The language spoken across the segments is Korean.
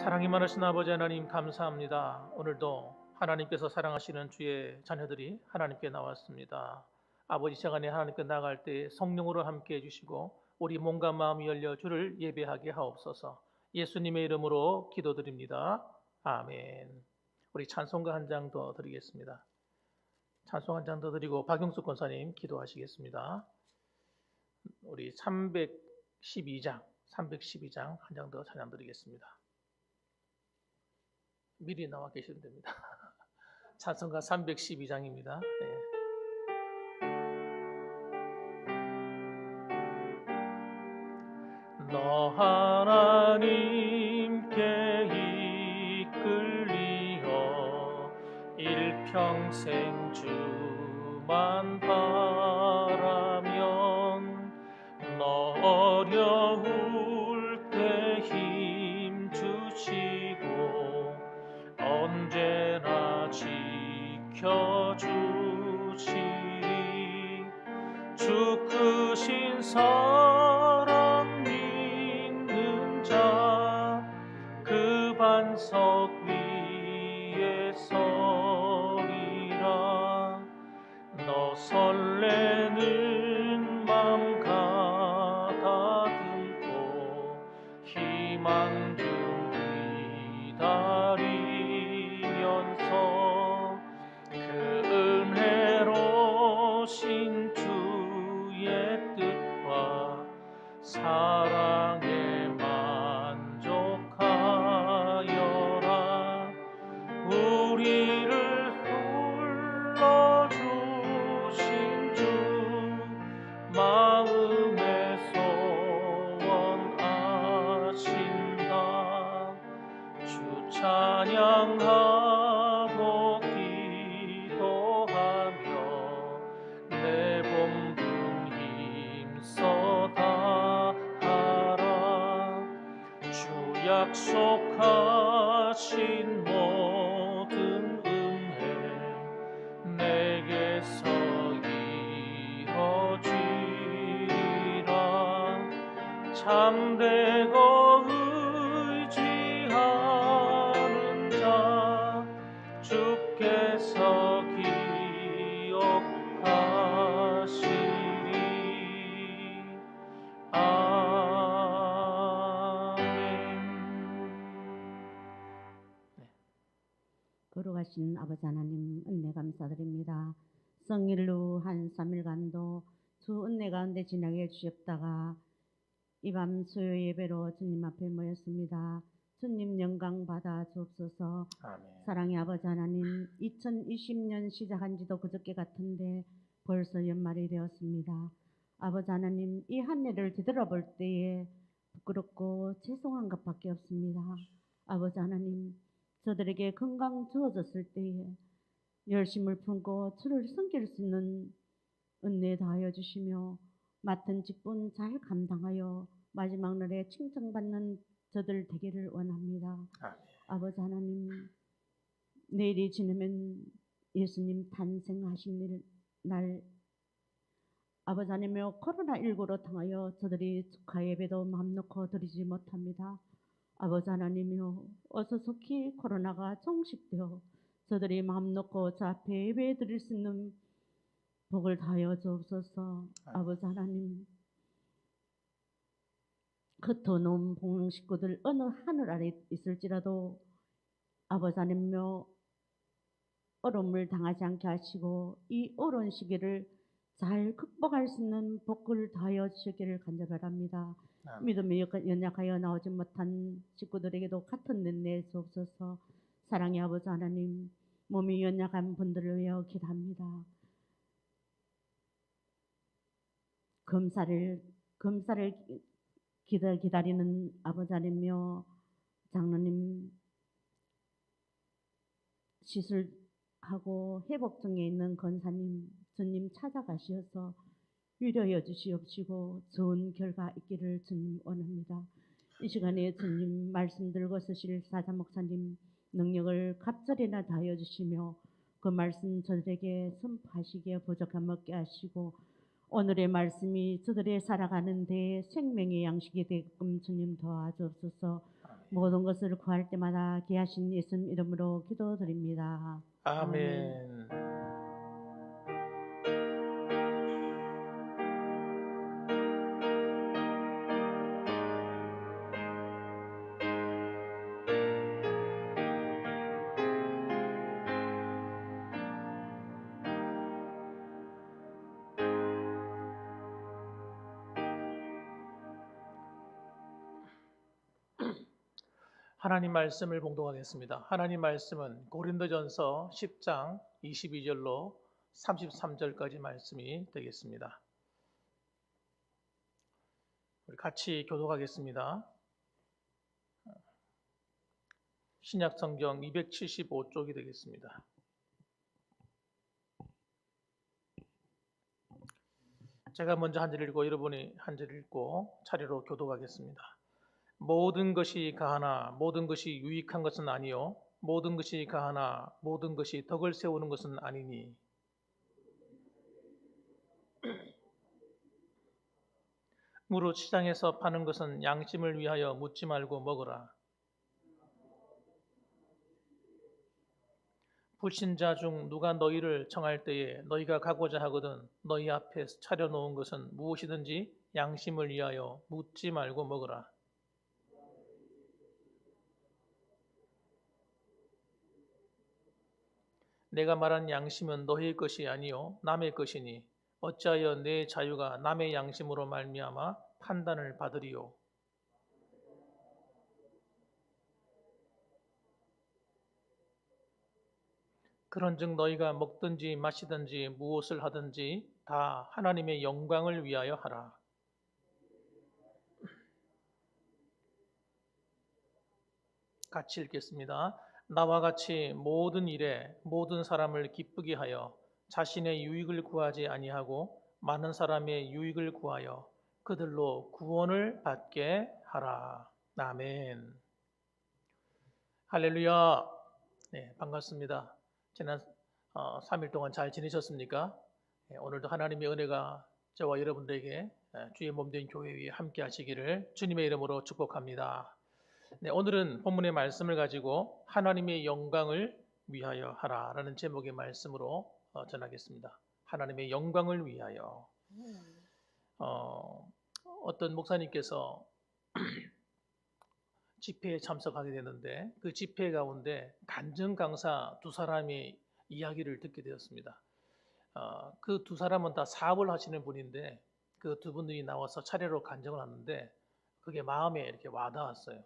사랑이 많으신 아버지 하나님 감사합니다. 오늘도 하나님께서 사랑하시는 주의 자녀들이 하나님께 나왔습니다. 아버지 시간에 하나님께 나갈 때 성령으로 함께 해주시고 우리 몸과 마음이 열려 주를 예배하게 하옵소서. 예수님의 이름으로 기도드립니다. 아멘. 우리 찬송가 한 장 더 드리겠습니다. 찬송 한 장 더 드리고 박용숙 권사님 기도하시겠습니다. 우리 312장 한 장 더 찬양 드리겠습니다. 미리 나와 계시면 됩니다. 찬송가 312장입니다. 네. 너 하나님께 이끌리어 일평생 주만 바라면 너 어려울 때 힘 주시고 언제나 지켜주시리. 주 크신 사랑 믿는 자 그 반석 위에 서리라. 너 설레는 맘 가다듬고 희망 중 기다리면서 그 은혜로신 주의 뜻과 사랑에 만족하여라. 우리를 불러주신 주 마음에 소원하신다. 주 찬양하고 기도하며 내 몸 힘써 다하라. 주 약속하신 모든 은혜 내게서 이어지리라. 참되고 의지하는 자 주께서 기억하시리. 거룩하신 아버지 하나님 은혜 감사드립니다. 성일로 한 3일간도 주 은혜 가운데 지나게 주셨다가 이 밤 수요 예배로 주님 앞에 모였습니다. 주님 영광 받아 주옵소서. 아멘. 사랑의 아버지 하나님, 2020년 시작한 지도 그저께 같은데 벌써 연말이 되었습니다. 아버지 하나님, 이 한 해를 뒤돌아볼 때에 부끄럽고 죄송한 것밖에 없습니다. 아버지 하나님, 저들에게 건강 주어졌을 때에 열심을 품고 주를 섬길 수 있는 은혜 다하여 주시며 맡은 직분 잘 감당하여 마지막 날에 칭찬받는 저들 되기를 원합니다. 아버지 하나님, 내일이 지나면 예수님 탄생하신 날, 아버지 하나님여 코로나19로 통하여 저들이 축하 예배도 마음 놓고 드리지 못합니다. 아버지 하나님이여 어서 속히 코로나가 종식되어 저들이 마음 놓고 저 앞에 예배 드릴 수 있는 복을 다하여 주옵소서. 아버지 하나님, 흩어놓은 봉 식구들 어느 하늘 아래 있을지라도 아버지 하나님이여 어려움을 당하지 않게 하시고 이 어려운 시기를 잘 극복할 수 있는 복을 다하여 주시기를 간절합니다. 믿음이 연약하여 나오지 못한 식구들에게도 같은 은혜 주옵소서. 사랑의 아버지 하나님, 몸이 연약한 분들을 위하여 기도합니다. 검사를 기다리는 아버지 하나님이여 장로님 시술하고 회복 중에 있는 권사님 주님 찾아가시어서 위로해 주시옵시고 좋은 결과 있기를 주님 원합니다. 이 시간에 주님 말씀 들고 서실 사자 목사님 능력을 갑절이나 다하여 주시며 그 말씀 저들에게 선포하시기에 부족함 없게 하시고 오늘의 말씀이 저들의 살아가는 데 생명의 양식이 되게끔 주님 도와주옵소서. 모든 것을 구할 때마다 귀하신 예수님 이름으로 기도드립니다. 아멘. 아멘. 하나님 말씀을 봉독하겠습니다. 하나님 말씀은 고린도전서 10장 22절로 33절까지 말씀이 되겠습니다. 우리 같이 교독하겠습니다. 신약성경 275쪽이 되겠습니다. 제가 먼저 한 절 읽고 여러분이 한 절 읽고 차례로 교독하겠습니다. 모든 것이 가하나 모든 것이 유익한 것은 아니요 모든 것이 가하나 모든 것이 덕을 세우는 것은 아니니 무릇 시장에서 파는 것은 양심을 위하여 묻지 말고 먹으라. 불신자 중 누가 너희를 청할 때에 너희가 가고자 하거든 너희 앞에 차려놓은 것은 무엇이든지 양심을 위하여 묻지 말고 먹으라. 내가 말한 양심은 너희의 것이 아니요 남의 것이니 어찌하여 내 자유가 남의 양심으로 말미암아 판단을 받으리요. 그런즉 너희가 먹든지 마시든지 무엇을 하든지 다 하나님의 영광을 위하여 하라. 같이 읽겠습니다. 나와 같이 모든 일에 모든 사람을 기쁘게 하여 자신의 유익을 구하지 아니하고 많은 사람의 유익을 구하여 그들로 구원을 받게 하라. 아멘. 할렐루야. 네, 반갑습니다. 지난 3일 동안 잘 지내셨습니까? 오늘도 하나님의 은혜가 저와 여러분들에게 주의 몸된 교회 위에 함께 하시기를 주님의 이름으로 축복합니다. 네, 오늘은 본문의 말씀을 가지고 하나님의 영광을 위하여 하라라는 제목의 말씀으로 전하겠습니다. 하나님의 영광을 위하여. 어떤 목사님께서 집회에 참석하게 되는데 그 집회 가운데 간증 강사 두 사람의 이야기를 듣게 되었습니다. 그 두 사람은 다 사업을 하시는 분인데 그 두 분들이 나와서 차례로 간증을 하는데 그게 마음에 이렇게 와닿았어요.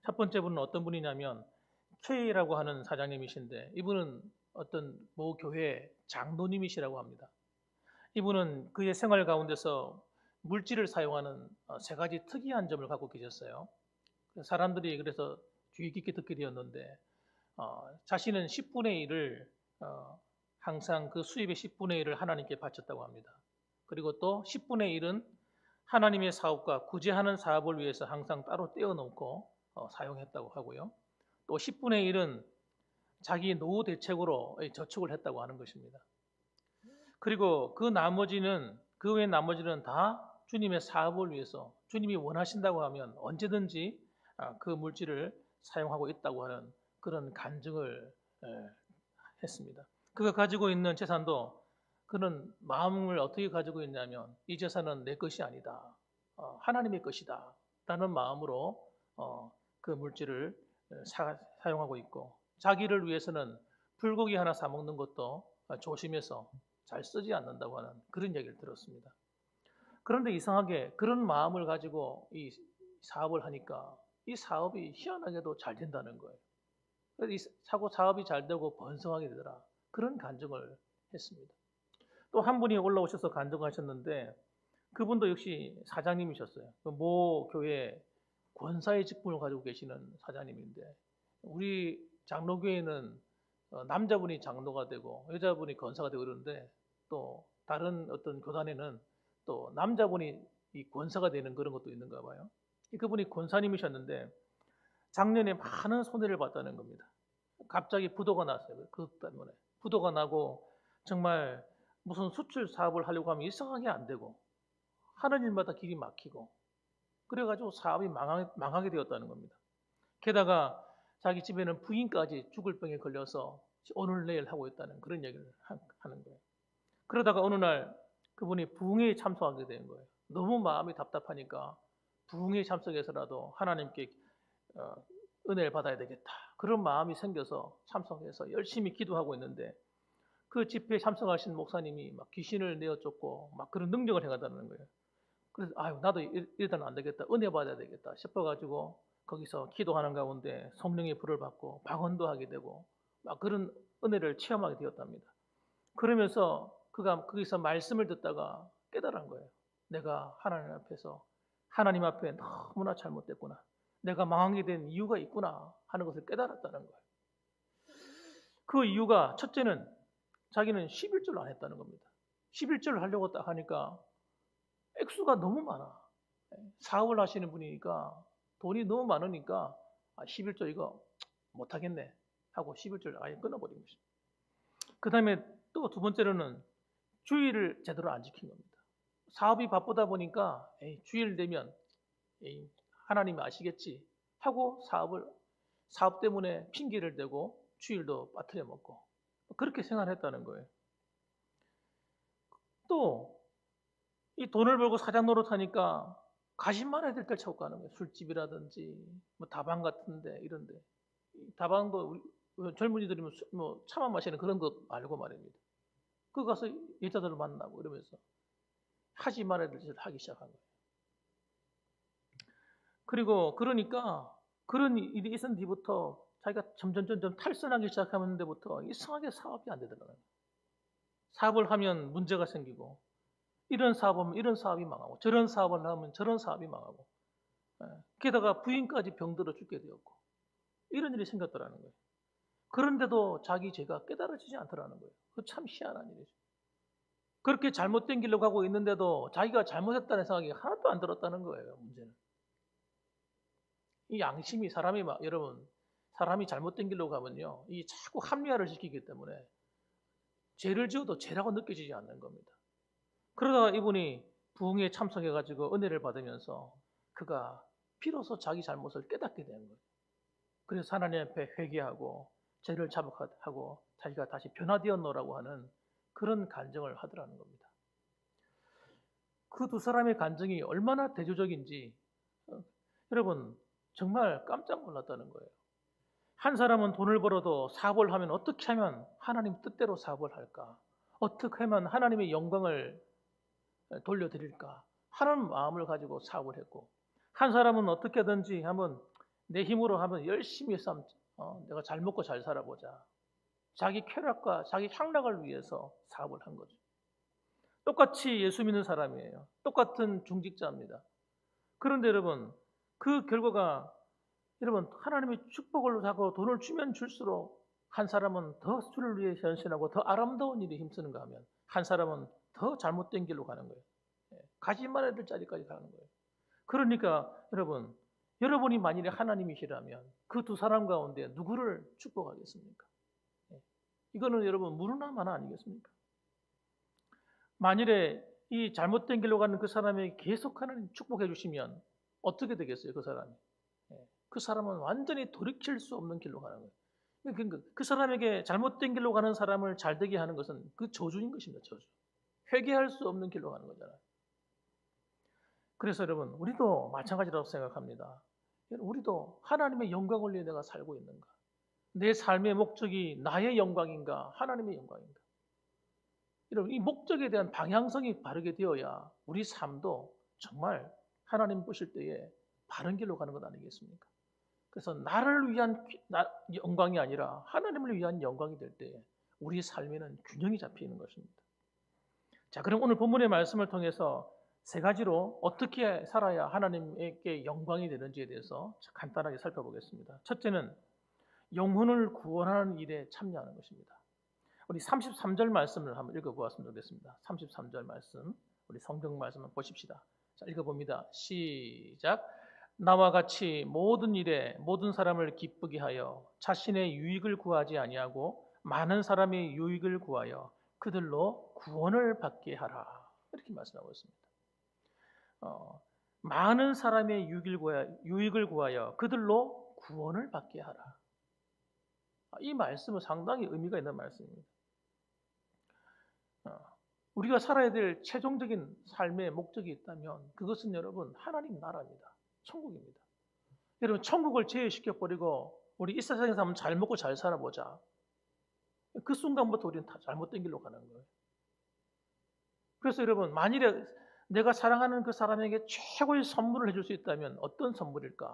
첫 번째 분은 어떤 분이냐면 K라고 하는 사장님이신데 이분은 어떤 모 교회 장로님이시라고 합니다. 이분은 그의 생활 가운데서 물질을 사용하는 세 가지 특이한 점을 갖고 계셨어요. 사람들이 그래서 주의 깊게 듣게 되었는데 자신은 10분의 1을 항상 그 수입의 10분의 1을 하나님께 바쳤다고 합니다. 그리고 또 10분의 1은 하나님의 사업과 구제하는 사업을 위해서 항상 따로 떼어놓고 사용했다고 하고요. 또 10분의 1은 자기 노후 대책으로 저축을 했다고 하는 것입니다. 그리고 그 외 나머지는 다 주님의 사업을 위해서 주님이 원하신다고 하면 언제든지 그 물질을 사용하고 있다고 하는 그런 간증을 했습니다. 그가 가지고 있는 재산도 그는 마음을 어떻게 가지고 있냐면 이 재산은 내 것이 아니다. 하나님의 것이다. 라는 마음으로 그 물질을 사용하고 있고 자기를 위해서는 불고기 하나 사 먹는 것도 조심해서 잘 쓰지 않는다고 하는 그런 얘기를 들었습니다. 그런데 이상하게 그런 마음을 가지고 이 사업을 하니까 이 사업이 희한하게도 잘 된다는 거예요. 그래서 이 사업이 잘 되고 번성하게 되더라. 그런 간증을 했습니다. 또 한 분이 올라오셔서 간증하셨는데 그분도 역시 사장님이셨어요. 모 교회 권사의 직분을 가지고 계시는 사장님인데 우리 장로교회는 남자분이 장로가 되고 여자분이 권사가 되고 그러는데 또 다른 어떤 교단에는 또 남자분이 이 권사가 되는 그런 것도 있는가 봐요. 그분이 권사님이셨는데 작년에 많은 손해를 봤다는 겁니다. 갑자기 부도가 났어요. 그것 때문에 부도가 나고 정말 무슨 수출 사업을 하려고 하면 이상하게 안 되고 하는 일마다 길이 막히고 그래가지고 사업이 망하게 되었다는 겁니다. 게다가 자기 집에는 부인까지 죽을 병에 걸려서 오늘 내일 하고 있다는 그런 얘기를 하는 거예요. 그러다가 어느 날 그분이 부흥회에 참석하게 된 거예요. 너무 마음이 답답하니까 부흥회에 참석해서라도 하나님께 은혜를 받아야 되겠다. 그런 마음이 생겨서 참석해서 열심히 기도하고 있는데 그 집회에 참석하신 목사님이 막 귀신을 내어쫓고 막 그런 능력을 행하다는 거예요. 그래서 아유 나도 이러다는 안 되겠다. 은혜 받아야 되겠다 싶어가지고 거기서 기도하는 가운데 성령의 불을 받고 방언도 하게 되고 막 그런 은혜를 체험하게 되었답니다. 그러면서 그가 거기서 말씀을 듣다가 깨달은 거예요. 내가 하나님 앞에 너무나 잘못됐구나. 내가 망하게 된 이유가 있구나 하는 것을 깨달았다는 거예요. 그 이유가 첫째는 자기는 11조를 안 했다는 겁니다. 11조를 하려고 딱 하니까 액수가 너무 많아. 사업을 하시는 분이니까 돈이 너무 많으니까 11조 이거 못하겠네 하고 11조를 아예 끊어버린 것입니다. 그 다음에 또 두 번째로는 주일을 제대로 안 지킨 겁니다. 사업이 바쁘다 보니까 주일 되면 하나님이 아시겠지 하고 사업 때문에 핑계를 대고 주일도 빠뜨려 먹고 그렇게 생활했다는 거예요. 또 이 돈을 벌고 사장 노릇하니까 가십만 해야 될 때 찾고 가는 거예요. 술집이라든지 뭐 다방 같은데 이런데 다방도 우리 젊은이들이 뭐 차만 마시는 그런 거 말고 말입니다. 그 가서 여자들을 만나고 이러면서 하지 말아야 될 짓을 하기 시작한 거예요. 그리고 그러니까 그런 일이 있은 뒤부터 자기가 점점 탈선하기 시작하는 데부터 이상하게 사업이 안 되더라고요. 사업을 하면 문제가 생기고 이런 사업하면 이런 사업이 망하고 저런 사업을 하면 저런 사업이 망하고 게다가 부인까지 병들어 죽게 되었고 이런 일이 생겼더라는 거예요. 그런데도 자기 죄가 깨달아지지 않더라는 거예요. 그 참 희한한 일이죠. 그렇게 잘못된 길로 가고 있는데도 자기가 잘못했다는 생각이 하나도 안 들었다는 거예요. 문제는 이 양심이 여러분 사람이 잘못된 길로 가면요 이 자꾸 합리화를 시키기 때문에 죄를 지어도 죄라고 느껴지지 않는 겁니다. 그러다가 이분이 부흥회에 참석해가지고 은혜를 받으면서 그가 비로소 자기 잘못을 깨닫게 된 거예요. 그래서 하나님 앞에 회개하고 죄를 자복하고 자기가 다시 변화되었노라고 하는 그런 간증을 하더라는 겁니다. 그 두 사람의 간증이 얼마나 대조적인지 여러분 정말 깜짝 놀랐다는 거예요. 한 사람은 돈을 벌어도 사업을 하면 어떻게 하면 하나님 뜻대로 사업을 할까? 어떻게 하면 하나님의 영광을 돌려드릴까 하는 마음을 가지고 사업을 했고 한 사람은 어떻게 하든지 한번 내 힘으로 한번 열심히 내가 잘 먹고 잘 살아보자. 자기 쾌락과 자기 향락을 위해서 사업을 한 거죠. 똑같이 예수 믿는 사람이에요. 똑같은 중직자입니다. 그런데 여러분 그 결과가 여러분 하나님의 축복을 하고 돈을 주면 줄수록 한 사람은 더 주를 위해 헌신하고 더 아름다운 일에 힘쓰는가 하면 한 사람은 더 잘못된 길로 가는 거예요. 가지 말아야 될 자리까지 가는 거예요. 그러니까 여러분이 만일에 하나님이시라면 그 두 사람 가운데 누구를 축복하겠습니까? 이거는 여러분 무르나 마나 아니겠습니까? 만일에 이 잘못된 길로 가는 그 사람에게 계속 하나님 축복해 주시면 어떻게 되겠어요? 그 사람이. 그 사람은 완전히 돌이킬 수 없는 길로 가는 거예요. 그러니까 그 사람에게 잘못된 길로 가는 사람을 잘 되게 하는 것은 그 저주인 것입니다. 저주. 회개할 수 없는 길로 가는 거잖아요. 그래서 여러분 우리도 마찬가지라고 생각합니다. 우리도 하나님의 영광을 위해 내가 살고 있는가? 내 삶의 목적이 나의 영광인가? 하나님의 영광인가? 여러분 이 목적에 대한 방향성이 바르게 되어야 우리 삶도 정말 하나님 보실 때에 바른 길로 가는 것 아니겠습니까? 그래서 나를 위한 영광이 아니라 하나님을 위한 영광이 될 때에 우리 삶에는 균형이 잡히는 것입니다. 자, 그럼 오늘 본문의 말씀을 통해서 세 가지로 어떻게 살아야 하나님께 영광이 되는지에 대해서 간단하게 살펴보겠습니다. 첫째는 영혼을 구원하는 일에 참여하는 것입니다. 우리 33절 말씀을 한번 읽어보았으면 좋겠습니다. 33절 말씀, 우리 성경 말씀을 보십시다. 자, 읽어봅니다. 시작. 나와 같이 모든 일에 모든 사람을 기쁘게 하여 자신의 유익을 구하지 아니하고 많은 사람의 유익을 구하여 그들로 구원을 받게 하라. 이렇게 말씀하고 있습니다. 많은 사람의 유익을 구하여 그들로 구원을 받게 하라. 이 말씀은 상당히 의미가 있는 말씀입니다. 우리가 살아야 될 최종적인 삶의 목적이 있다면 그것은 여러분 하나님 나라입니다. 천국입니다. 여러분 천국을 제외시켜버리고 우리 이 세상에서 한번 잘 먹고 잘 살아보자. 그 순간부터 우리는 다 잘못된 길로 가는 거예요. 그래서 여러분 만일에 내가 사랑하는 그 사람에게 최고의 선물을 해줄 수 있다면 어떤 선물일까?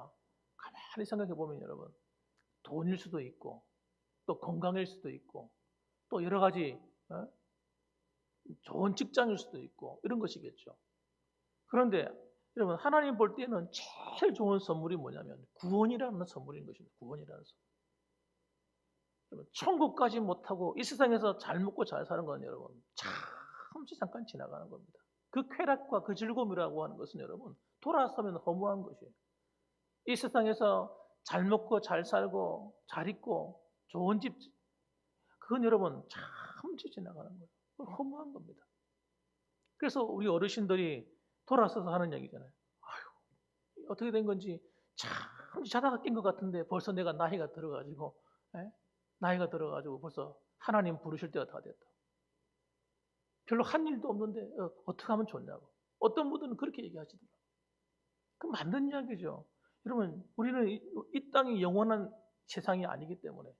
가만히 생각해 보면 여러분 돈일 수도 있고 또 건강일 수도 있고 또 여러 가지 좋은 직장일 수도 있고 이런 것이겠죠. 그런데 여러분 하나님 볼 때는 제일 좋은 선물이 뭐냐면 구원이라는 선물인 것입니다. 구원이라는 선물. 여러분 천국까지 못하고 이 세상에서 잘 먹고 잘 사는 건 여러분 잠깐 지나가는 겁니다. 그 쾌락과 그 즐거움이라고 하는 것은 여러분 돌아서면 허무한 것이에요. 이 세상에서 잘 먹고 잘 살고 잘 입고 좋은 집 그건 여러분 잠시 지나가는 거예요. 그건 허무한 겁니다. 그래서 우리 어르신들이 돌아서서 하는 얘기잖아요. 아유, 어떻게 된 건지 참 자다가 깬 것 같은데 벌써 내가 나이가 들어가지고 벌써 하나님 부르실 때가 다 됐다. 별로 한 일도 없는데 어떻게 하면 좋냐고. 어떤 분들은 그렇게 얘기하시더라고요. 그 맞는 이야기죠. 여러분 우리는 이 땅이 영원한 세상이 아니기 때문에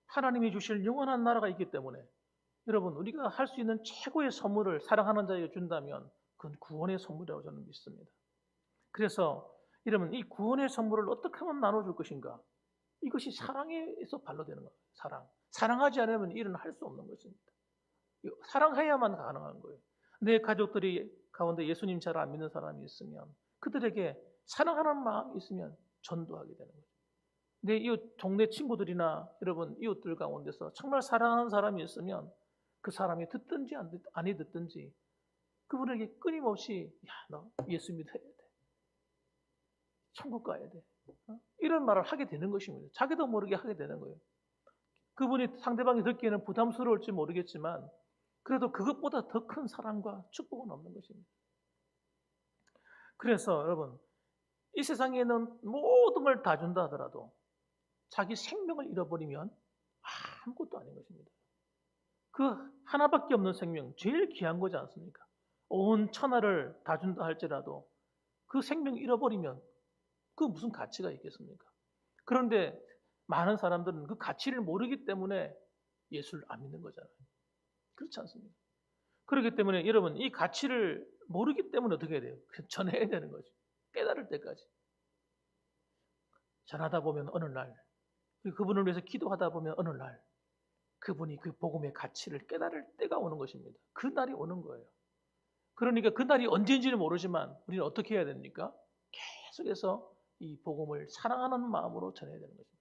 하나님이 주실 영원한 나라가 있기 때문에 여러분 우리가 할 수 있는 최고의 선물을 사랑하는 자에게 준다면 그건 구원의 선물이라고 저는 믿습니다. 그래서 여러분 이 구원의 선물을 어떻게 하면 나눠줄 것인가? 이것이 사랑에서 발로되는 거예요. 사랑하지 않으면 일은 할 수 없는 것입니다. 사랑해야만 가능한 거예요. 내 가족들이 가운데 예수님 잘 안 믿는 사람이 있으면 그들에게 사랑하는 마음이 있으면 전도하게 되는 거죠. 내 이웃 동네 친구들이나 여러분 이웃들 가운데서 정말 사랑하는 사람이 있으면 그 사람이 듣든지 안 듣든지 그분에게 끊임없이 너 예수 믿어야 돼. 천국 가야 돼. 이런 말을 하게 되는 것입니다. 자기도 모르게 하게 되는 거예요. 그분이 상대방이 듣기에는 부담스러울지 모르겠지만 그래도 그것보다 더 큰 사랑과 축복은 없는 것입니다. 그래서 여러분 이 세상에는 모든 걸 다 준다 하더라도 자기 생명을 잃어버리면 아무것도 아닌 것입니다. 그 하나밖에 없는 생명, 제일 귀한 거지 않습니까? 온 천하를 다 준다 할지라도 그 생명 잃어버리면 그 무슨 가치가 있겠습니까? 그런데 많은 사람들은 그 가치를 모르기 때문에 예수를 안 믿는 거잖아요. 그렇지 않습니까? 그렇기 때문에 여러분 이 가치를 모르기 때문에 어떻게 해야 돼요? 전해야 되는 거죠. 깨달을 때까지. 전하다 보면 어느 날 그분을 위해서 기도하다 보면 어느 날 그분이 그 복음의 가치를 깨달을 때가 오는 것입니다. 그 날이 오는 거예요. 그러니까 그 날이 언제인지는 모르지만 우리는 어떻게 해야 됩니까? 계속해서 이 복음을 사랑하는 마음으로 전해야 되는 것입니다.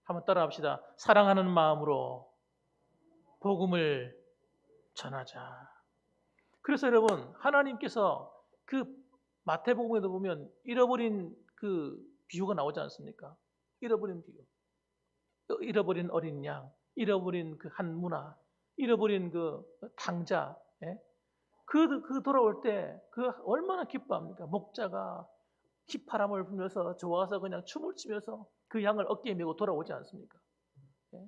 한번 따라합시다. 사랑하는 마음으로 복음을 전하자. 그래서 여러분 하나님께서 그 마태복음에도 보면 잃어버린 그 비유가 나오지 않습니까? 잃어버린 비유. 잃어버린 어린 양, 잃어버린 그 한 문화, 잃어버린 그 탕자. 예? 그 돌아올 때 그 얼마나 기뻐합니까? 목자가 휘파람을 불면서 좋아서 그냥 춤을 추면서 그 양을 어깨에 메고 돌아오지 않습니까? 예?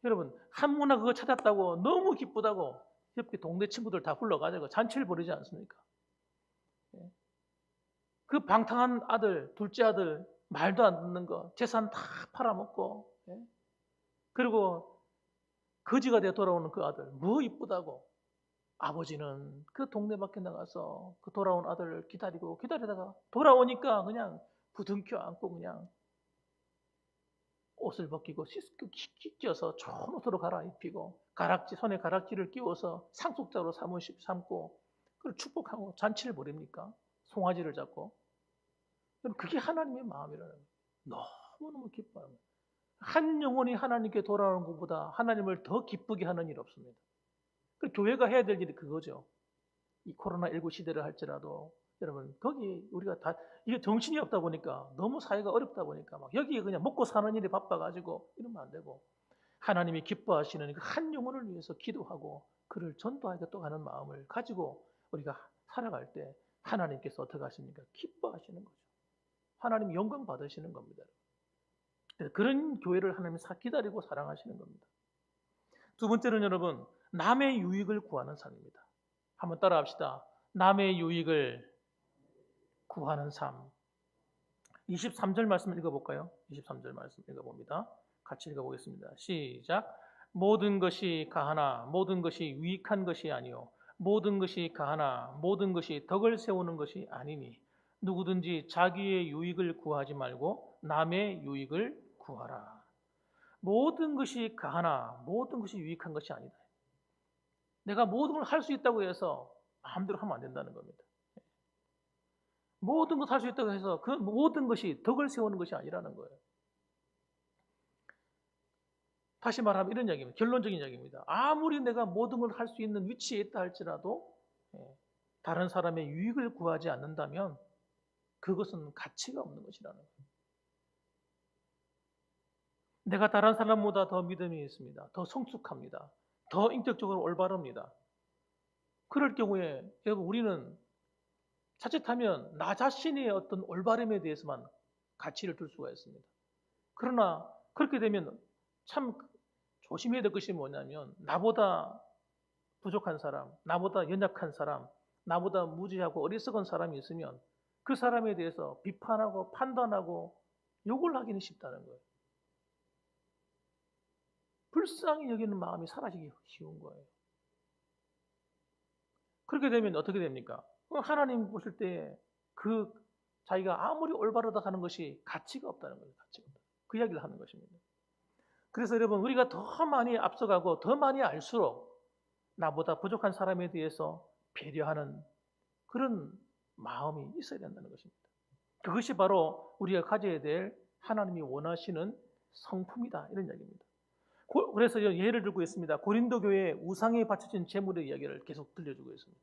여러분 한 문화 그거 찾았다고 너무 기쁘다고 옆에 동네 친구들 다 불러가지고 잔치를 벌이지 않습니까? 예? 그 방탕한 아들, 둘째 아들 말도 안 듣는 거 재산 다 팔아먹고 그리고 거지가 되어 돌아오는 그 아들 뭐 이쁘다고 아버지는 그 동네 밖에 나가서 그 돌아온 아들을 기다리다가 돌아오니까 그냥 부둥켜 안고 그냥 옷을 벗기고 씻겨서 좋은 옷으로 갈아입히고 손에 가락지를 끼워서 상속자로 삼고 그걸 축복하고 잔치를 벌입니까? 송아지를 잡고 그게 하나님의 마음이라는 거예요. 너무너무 기뻐요. 한 영혼이 하나님께 돌아오는 것보다 하나님을 더 기쁘게 하는 일 없습니다. 그 교회가 해야 될 일이 그거죠. 이 코로나19 시대를 할지라도 여러분 거기 우리가 다 이게 정신이 없다 보니까 너무 사회가 어렵다 보니까 막 여기에 그냥 먹고 사는 일에 바빠가지고 이러면 안 되고 하나님이 기뻐하시는 그 한 영혼을 위해서 기도하고 그를 전도하겠다고 하는 마음을 가지고 우리가 살아갈 때 하나님께서 어떻게 하십니까? 기뻐하시는 거죠. 하나님 영광 받으시는 겁니다. 그런 교회를 하나님이 기다리고 사랑하시는 겁니다. 두 번째는 여러분, 남의 유익을 구하는 삶입니다. 한번 따라합시다. 남의 유익을 구하는 삶. 23절 말씀 읽어볼까요? 23절 말씀 읽어봅니다. 같이 읽어보겠습니다. 시작. 모든 것이 가하나 모든 것이 유익한 것이 아니요 모든 것이 가하나 모든 것이 덕을 세우는 것이 아니니 누구든지 자기의 유익을 구하지 말고 남의 유익을 구하라. 모든 것이 가하나 모든 것이 유익한 것이 아니다. 내가 모든 걸 할 수 있다고 해서 마음대로 하면 안 된다는 겁니다. 모든 것 할 수 있다고 해서 그 모든 것이 덕을 세우는 것이 아니라는 거예요. 다시 말하면 이런 이야기입니다. 결론적인 이야기입니다. 아무리 내가 모든 걸 할 수 있는 위치에 있다 할지라도 다른 사람의 유익을 구하지 않는다면 그것은 가치가 없는 것이라는 거예요. 내가 다른 사람보다 더 믿음이 있습니다. 더 성숙합니다. 더 인격적으로 올바릅니다. 그럴 경우에 여러분 우리는 자칫하면 나 자신의 어떤 올바름에 대해서만 가치를 둘 수가 있습니다. 그러나 그렇게 되면 참 조심해야 될 것이 뭐냐면 나보다 부족한 사람, 나보다 연약한 사람, 나보다 무지하고 어리석은 사람이 있으면 그 사람에 대해서 비판하고 판단하고 욕을 하기는 쉽다는 거예요. 불쌍히 여기는 마음이 사라지기 쉬운 거예요. 그렇게 되면 어떻게 됩니까? 하나님 보실 때 그 자기가 아무리 올바르다 하는 것이 가치가 없다는 거예요. 가치가 없다. 그 이야기를 하는 것입니다. 그래서 여러분 우리가 더 많이 앞서가고 더 많이 알수록 나보다 부족한 사람에 대해서 배려하는 그런 마음이 있어야 된다는 것입니다. 그것이 바로 우리가 가져야 될 하나님이 원하시는 성품이다 이런 이야기입니다. 그래서 예를 들고 있습니다. 고린도 교회에 우상에 바쳐진 제물의 이야기를 계속 들려주고 있습니다.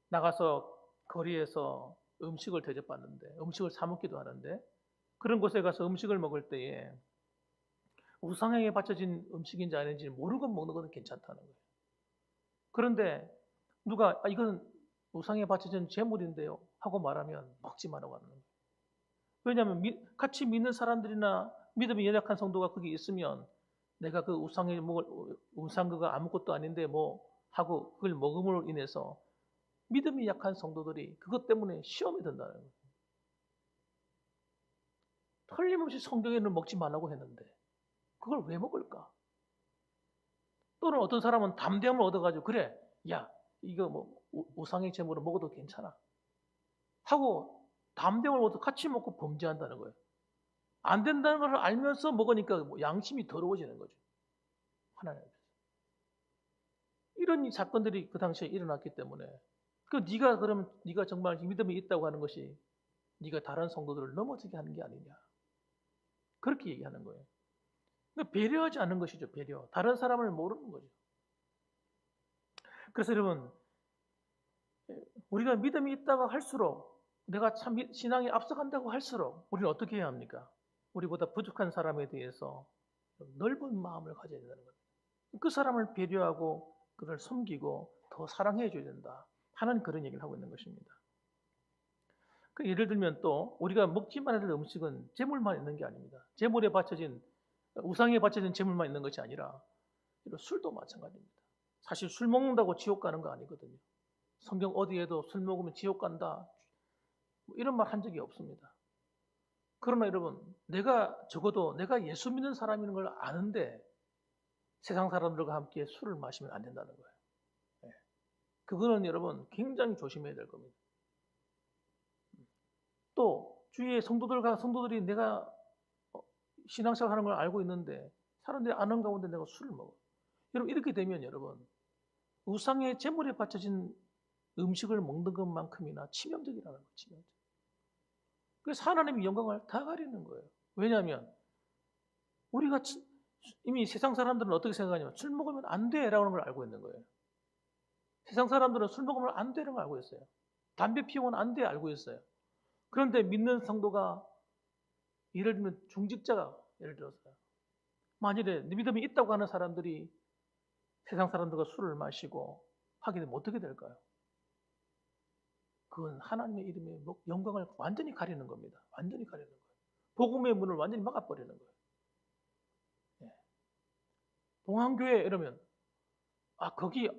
나가서 거리에서 음식을 대접받는데 음식을 사 먹기도 하는데 그런 곳에 가서 음식을 먹을 때에 우상에 바쳐진 음식인지 아닌지 모르고 먹는 것은 괜찮다는 거예요. 그런데 누가 이건 우상에 바쳐진 제물인데요 하고 말하면 먹지 말라고 하는 거예요. 왜냐하면 같이 믿는 사람들이나 믿음이 연약한 성도가 거기 있으면 내가 그 우상에 먹을 우상 그가 아무것도 아닌데 뭐 하고 그걸 먹음으로 인해서 믿음이 약한 성도들이 그것 때문에 시험이 든다는 거예요. 틀림없이 성경에는 먹지 말라고 했는데 그걸 왜 먹을까? 또는 어떤 사람은 담대함을 얻어가지고 그래, 야 이거 뭐 우상의 제물을 먹어도 괜찮아 하고 담대함을 얻어 같이 먹고 범죄한다는 거예요. 안 된다는 걸 알면서 먹으니까 양심이 더러워지는 거죠. 하나님 앞에서. 이런 사건들이 그 당시에 일어났기 때문에 네가 정말 믿음이 있다고 하는 것이 네가 다른 성도들을 넘어지게 하는 게 아니냐. 그렇게 얘기하는 거예요. 그러니까 배려하지 않는 것이죠. 배려. 다른 사람을 모르는 거죠. 그래서 여러분 우리가 믿음이 있다고 할수록 내가 참 신앙이 앞서간다고 할수록 우리는 어떻게 해야 합니까? 우리보다 부족한 사람에 대해서 넓은 마음을 가져야 된다는 거예요. 그 사람을 배려하고 그를 섬기고 더 사랑해 줘야 된다 하는 그런 얘기를 하고 있는 것입니다. 그 예를 들면 또 우리가 먹지만 해야 될 음식은 제물만 있는 게 아닙니다. 제물에 바쳐진 우상에 바쳐진 제물만 있는 것이 아니라 술도 마찬가지입니다. 사실 술 먹는다고 지옥 가는 거 아니거든요. 성경 어디에도 술 먹으면 지옥 간다 이런 말 한 적이 없습니다. 그러나 여러분 적어도 내가 예수 믿는 사람인 걸 아는데 세상 사람들과 함께 술을 마시면 안 된다는 거예요. 그거는 여러분 굉장히 조심해야 될 겁니다. 또 주위의 성도들이 내가 신앙생활 하는 걸 알고 있는데 사람들이 아는 가운데 내가 술을 먹어. 여러분 이렇게 되면 여러분 우상의 제물에 바쳐진 음식을 먹는 것만큼이나 치명적이라는 거예요. 치명적. 그래서 하나님의 영광을 다 가리는 거예요. 왜냐하면 우리가 이미 세상 사람들은 어떻게 생각하냐면 술 먹으면 안 돼라는 걸 알고 있는 거예요. 세상 사람들은 술 먹으면 안 되는 걸 알고 있어요. 담배 피우면 안 돼 알고 있어요. 그런데 믿는 성도가 예를 들면 중직자가 예를 들어서 만일에 믿음이 있다고 하는 사람들이 세상 사람들과 술을 마시고 하게 되면 어떻게 될까요? 그건 하나님의 이름의 영광을 완전히 가리는 겁니다. 완전히 가리는 거예요. 복음의 문을 완전히 막아버리는 거예요. 예. 동안교회 이러면 거기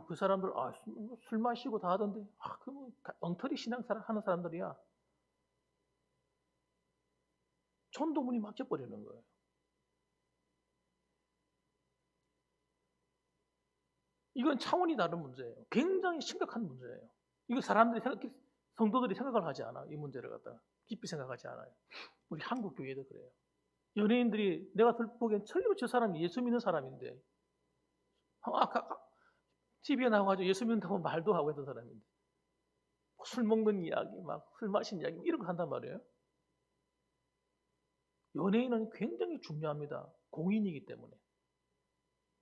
그 사람들 술 마시고 다 하던데 그 뭐 엉터리 신앙생활 하는 사람들이야. 전도문이 막혀버리는 거예요. 이건 차원이 다른 문제예요. 굉장히 심각한 문제예요. 이거 성도들이 생각을 하지 않아. 이 문제를 갖다가 깊이 생각하지 않아요. 우리 한국 교회도 그래요. 연예인들이 내가 보기엔 틀림없이 저 사람이 예수 믿는 사람인데 TV에 나와가지고 예수 믿는다고 말도 하고 했던 사람인데 술 먹는 이야기, 막 술 마시는 이야기 이런 거 한단 말이에요. 연예인은 굉장히 중요합니다. 공인이기 때문에.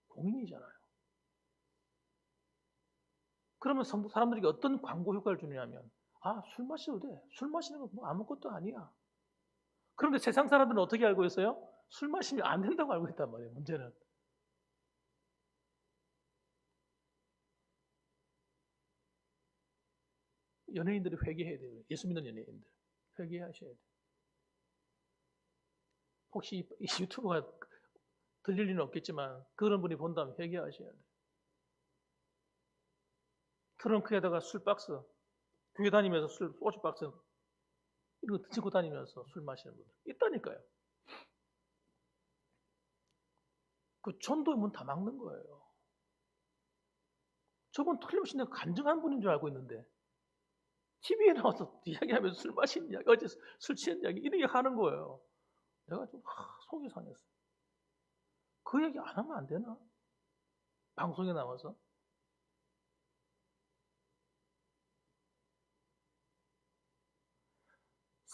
공인이잖아요. 그러면 사람들에게 어떤 광고 효과를 주느냐면 술 마셔도 돼. 술 마시는 건 뭐 아무것도 아니야. 그런데 세상 사람들은 어떻게 알고 있어요? 술 마시면 안 된다고 알고 있단 말이에요. 문제는. 연예인들이 회개해야 돼요. 예수 믿는 연예인들. 회개하셔야 돼요. 혹시 이 유튜브가 들릴 리는 없겠지만 그런 분이 본다면 회개하셔야 돼요. 트렁크에다가 술 박스, 교회 다니면서 소주 박스 이런 거 드시고 다니면서 술 마시는 분들 있다니까요. 그 전도의 문 다 막는 거예요. 저분 틀림없이 내가 간증한 분인 줄 알고 있는데 TV에 나와서 이야기하면서 술 마시는 이야기, 어제 술 취한 이야기 이런 얘기 하는 거예요. 내가 좀 속이 상했어. 그 얘기 안 하면 안 되나? 방송에 나와서.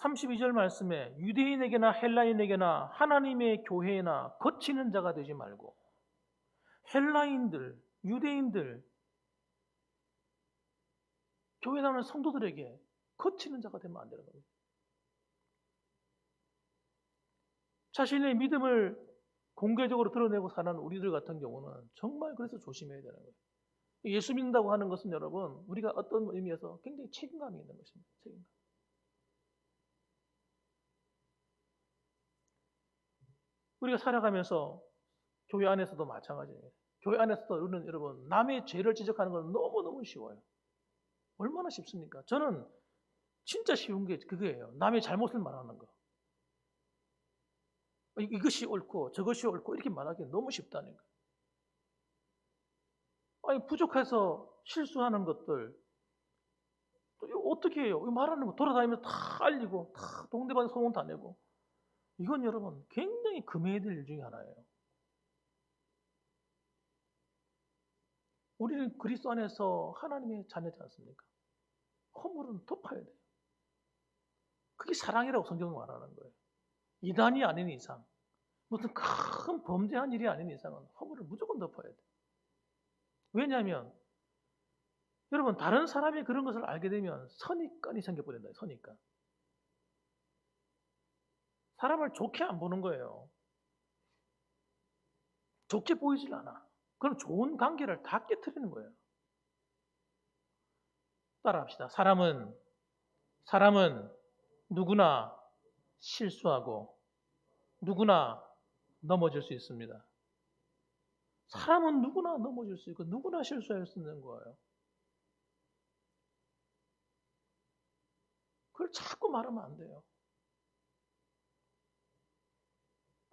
32절 말씀에 유대인에게나 헬라인에게나 하나님의 교회나 거치는 자가 되지 말고 헬라인들, 유대인들, 교회 나오는 성도들에게 거치는 자가 되면 안 되는 겁니다. 자신의 믿음을 공개적으로 드러내고 사는 우리들 같은 경우는 정말 그래서 조심해야 되는 거예요. 예수 믿는다고 하는 것은 여러분 우리가 어떤 의미에서 굉장히 책임감이 있는 것입니다. 책임감. 우리가 살아가면서 교회 안에서도 마찬가지예요. 교회 안에서도 우리는 여러분 남의 죄를 지적하는 건 너무너무 쉬워요. 얼마나 쉽습니까? 저는 진짜 쉬운 게 그거예요. 남의 잘못을 말하는 거. 이것이 옳고 저것이 옳고 이렇게 말하기 너무 쉽다는 거예요. 부족해서 실수하는 것들 또 어떻게 해요? 말하는 거 돌아다니면서 다 알리고 다 동네방네 소문 다 내고 이건 여러분 굉장히 금해야 될 일 중에 하나예요. 우리는 그리스도 안에서 하나님의 자녀지 않습니까? 허물은 덮어야 돼요. 그게 사랑이라고 성경은 말하는 거예요. 이단이 아닌 이상, 무슨 큰 범죄한 일이 아닌 이상은 허물을 무조건 덮어야 돼요. 왜냐하면 여러분 다른 사람이 그런 것을 알게 되면 선입관이 생겨버린다. 선입관. 사람을 좋게 안 보는 거예요. 좋게 보이질 않아. 그럼 좋은 관계를 다 깨트리는 거예요. 따라합시다. 사람은 누구나 실수하고 누구나 넘어질 수 있습니다. 사람은 누구나 넘어질 수 있고 누구나 실수할 수 있는 거예요. 그걸 자꾸 말하면 안 돼요.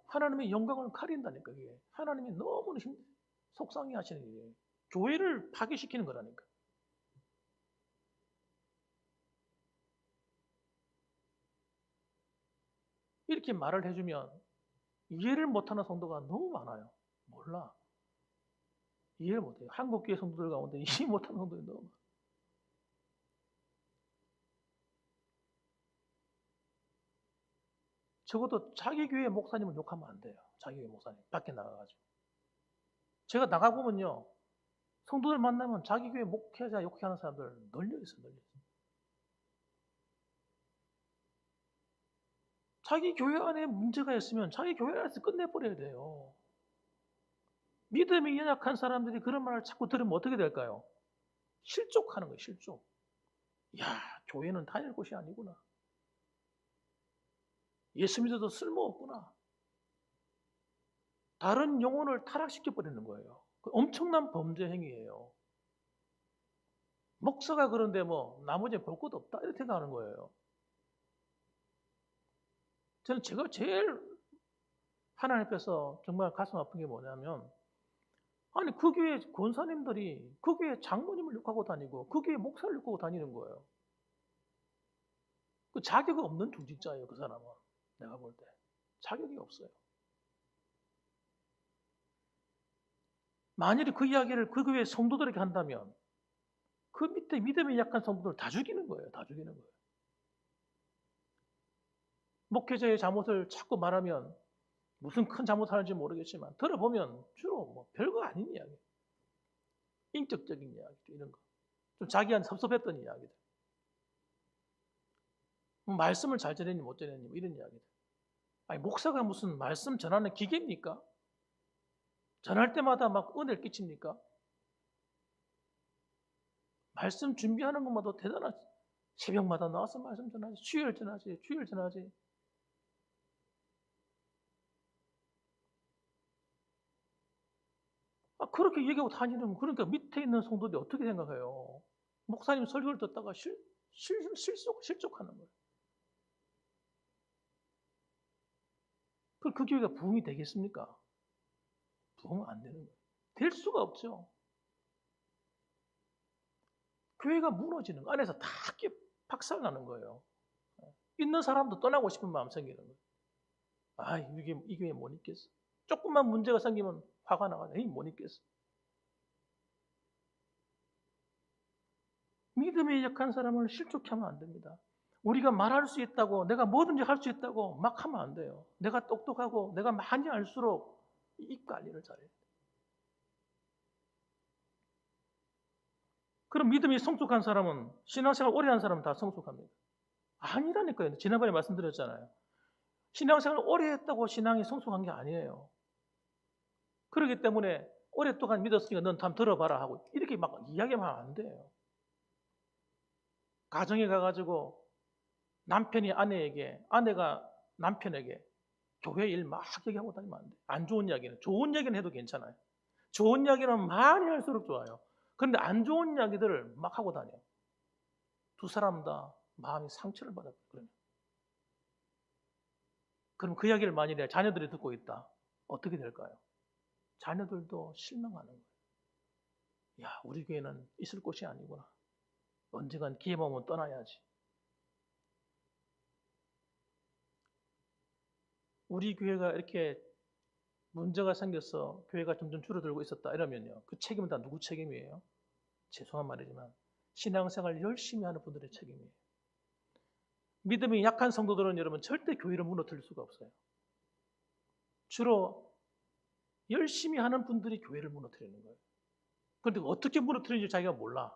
하나님의 영광을 가린다니까 이게. 하나님이 너무 속상해 하시는 일이에요. 교회를 파괴시키는 거라니까. 이렇게 말을 해주면 이해를 못하는 성도가 너무 많아요. 몰라. 이해를 못해요. 한국교회 성도들 가운데 이해 못하는 성도들이 너무 많아요. 적어도 자기 교회 목사님을 욕하면 안 돼요. 자기 교회 목사님 밖에 나가가지고. 제가 나가보면요. 성도들 만나면 자기 교회 목회자 욕하는 사람들 널려있어요. 널려있어요. 자기 교회 안에 문제가 있으면 자기 교회 안에서 끝내버려야 돼요. 믿음이 연약한 사람들이 그런 말을 자꾸 들으면 어떻게 될까요? 실족하는 거예요. 실족. 야, 교회는 다닐 곳이 아니구나. 예수 믿어도 쓸모없구나. 다른 영혼을 타락시켜버리는 거예요. 그 엄청난 범죄 행위예요. 목사가 그런데 뭐 나머지는 볼 것도 없다 이렇게 생각하는 거예요. 저는 제가 제일 하나님 앞에서 정말 가슴 아픈 게 뭐냐면, 아니 그 교회 권사님들이 그 교회 장로님을 욕하고 다니고 그 교회 목사를 욕하고 다니는 거예요. 그 자격이 없는 중직자예요. 그 사람은 내가 볼 때 자격이 없어요. 만일에 그 이야기를 그 교회 성도들에게 한다면 그 밑에 믿음이 약한 성도들 다 죽이는 거예요. 다 죽이는 거예요. 목회자의 잘못을 자꾸 말하면 무슨 큰 잘못하는지 모르겠지만 들어보면 주로 뭐 별거 아닌 이야기, 인격적인 이야기 이런 거, 좀 자기한테 섭섭했던 이야기들, 말씀을 잘 전했니 못 전했니 뭐 이런 이야기들. 아니 목사가 무슨 말씀 전하는 기계입니까? 전할 때마다 막 은혜를 끼칩니까? 말씀 준비하는 것마다 대단하지. 새벽마다 나와서 말씀 전하지, 주일 전하지, 주일 전하지. 그렇게 얘기하고 다니는, 그러니까 밑에 있는 성도들이 어떻게 생각해요? 목사님 설교를 듣다가 실족하는 거예요. 그 교회가 부흥이 되겠습니까? 부흥은 안 되는 거예요. 될 수가 없죠. 교회가 무너지는 거, 안에서 다 박살나는 거예요. 있는 사람도 떠나고 싶은 마음 생기는 거예요. 아, 이 교회 못 있겠어. 조금만 문제가 생기면 화가 나가지고 못 있겠어. 믿음이 약한 사람을 실족해 하면 안 됩니다. 우리가 말할 수 있다고, 내가 뭐든지 할 수 있다고 막 하면 안 돼요. 내가 똑똑하고 내가 많이 알수록 입 관리를 잘해야 돼요. 그럼 믿음이 성숙한 사람은, 신앙생활 오래 한 사람은 다 성숙합니다. 아니라니까요. 지난번에 말씀드렸잖아요. 신앙생활 오래 했다고 신앙이 성숙한 게 아니에요. 그렇기 때문에 오랫동안 믿었으니까 넌 한번 들어봐라 하고 이렇게 막 이야기하면 안 돼요. 가정에 가가지고 남편이 아내에게, 아내가 남편에게 교회 일 막 얘기하고 다니면 안 돼. 안 좋은 이야기는, 좋은 이야기는 해도 괜찮아요. 좋은 이야기는 많이 할수록 좋아요. 그런데 안 좋은 이야기들을 막 하고 다녀. 두 사람 다 마음이 상처를 받아요. 그럼 그 이야기를 만일에 자녀들이 듣고 있다. 어떻게 될까요? 자녀들도 실망하는 거예요. 야, 우리 교회는 있을 곳이 아니구나. 언젠간 기회만 오면 떠나야지. 우리 교회가 이렇게 문제가 생겨서 교회가 점점 줄어들고 있었다 이러면요, 그 책임은 다 누구 책임이에요? 죄송한 말이지만 신앙생활 열심히 하는 분들의 책임이에요. 믿음이 약한 성도들은 여러분 절대 교회를 무너뜨릴 수가 없어요. 주로 열심히 하는 분들이 교회를 무너뜨리는 거예요. 그런데 어떻게 무너뜨리는지 자기가 몰라.